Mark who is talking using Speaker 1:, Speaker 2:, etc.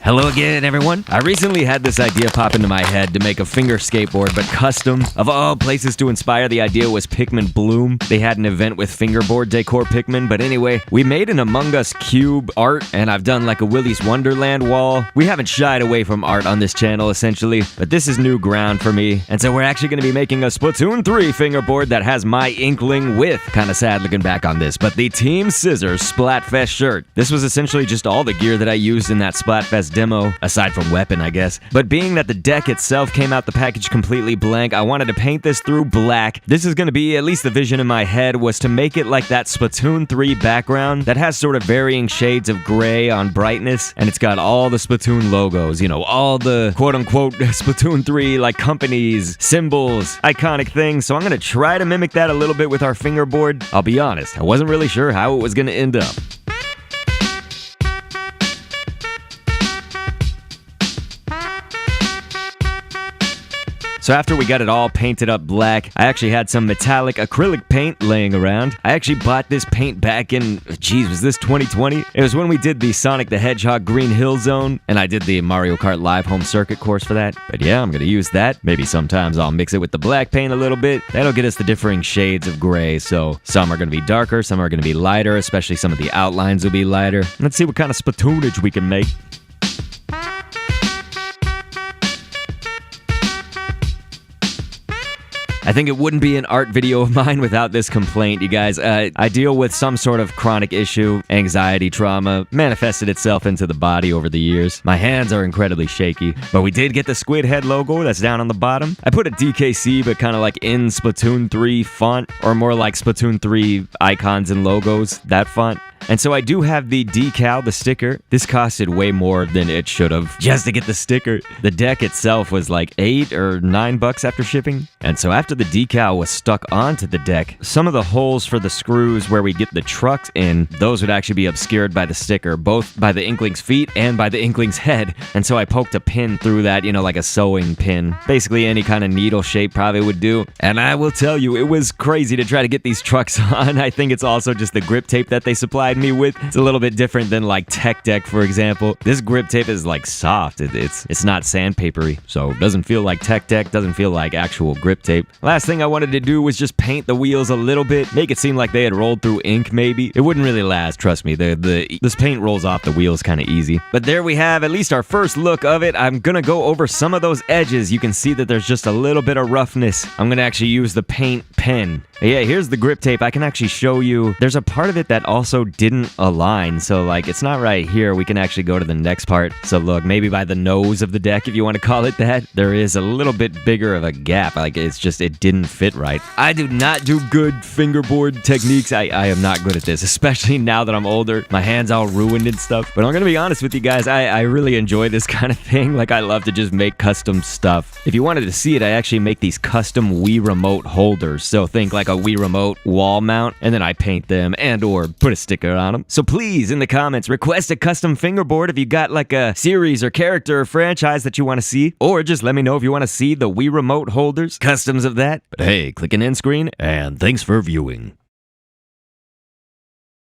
Speaker 1: Hello again, everyone. I recently had this idea pop into my head to make a finger skateboard, but custom. Of all places to inspire the idea was Pikmin Bloom. They had an event with Fingerboard decor Pikmin, but anyway, we made an Among Us cube art, and I've done like a Willy's Wonderland wall. We haven't shied away from art on this channel, essentially, but this is new ground for me, and so we're actually going to be making a Splatoon 3 fingerboard that has my inkling with, kind of sad looking back on this, but the Team Scissors Splatfest shirt. This was essentially just all the gear that I used in that Splatfest demo, aside from weapon, I guess. But being that the deck itself came out the package completely blank, I wanted to paint this through black. This is going to be, at least the vision in my head, was to make it like that Splatoon 3 background that has sort of varying shades of gray on brightness, and it's got all the Splatoon logos, you know, all the quote-unquote Splatoon 3, like, companies, symbols, iconic things, so I'm going to try to mimic that a little bit with our fingerboard. I'll be honest, I wasn't really sure how it was going to end up. So after we got it all painted up black, I actually had some metallic acrylic paint laying around. I actually bought this paint back in, geez, was this 2020? It was when we did the Sonic the Hedgehog Green Hill Zone, and I did the Mario Kart Live Home Circuit course for that. But yeah, I'm gonna use that. Maybe sometimes I'll mix it with the black paint a little bit. That'll get us the differing shades of gray, so some are gonna be darker, some are gonna be lighter, especially some of the outlines will be lighter. Let's see what kind of Splatoonage we can make. I think it wouldn't be an art video of mine without this complaint, you guys. I deal with some sort of chronic issue, anxiety, trauma, manifested itself into the body over the years. My hands are incredibly shaky, but we did get the squid head logo that's down on the bottom. I put a DKC, but kind of like in Splatoon 3 font, or more like Splatoon 3 icons and logos, that font. And so I do have the decal, the sticker. This costed way more than it should have just to get the sticker. The deck itself was like $8 or $9 after shipping. And so after the decal was stuck onto the deck, some of the holes for the screws where we get the trucks in, those would actually be obscured by the sticker, both by the Inkling's feet and by the Inkling's head. And so I poked a pin through that, you know, like a sewing pin. Basically any kind of needle shape probably would do. And I will tell you, it was crazy to try to get these trucks on. I think it's also just the grip tape that they supplied me with. It's a little bit different than like Tech Deck, for example. This grip tape is like soft. It's not sandpapery, so it doesn't feel like Tech Deck, doesn't feel like actual grip tape. Last thing I wanted to do was just paint the wheels a little bit, make it seem like they had rolled through ink maybe. It wouldn't really last, trust me. This paint rolls off the wheels kind of easy. But there we have at least our first look of it. I'm gonna go over some of those edges. You can see that there's just a little bit of roughness. I'm gonna actually use the paint pen. Yeah, here's the grip tape. I can actually show you. There's a part of it that also didn't align, so like it's not right here. We can actually go to the next part. So look, maybe by the nose of the deck, if you want to call it that, there is a little bit bigger of a gap. Like it's just, it didn't fit right. I do not do good fingerboard techniques. I am not good at this, especially now that I'm older. My hands all ruined and stuff. But I'm gonna be honest with you guys, I really enjoy this kind of thing. Like I love to just make custom stuff. If you wanted to see it, I actually make these custom Wii Remote holders. So think like a Wii Remote wall mount, and then I paint them and or put a sticker on them. So please, in the comments, request a custom fingerboard if you got like a series or character or franchise that you want to see, or just let me know if you want to see the Wii Remote holders, customs of that. But hey, click an end screen, and thanks for viewing.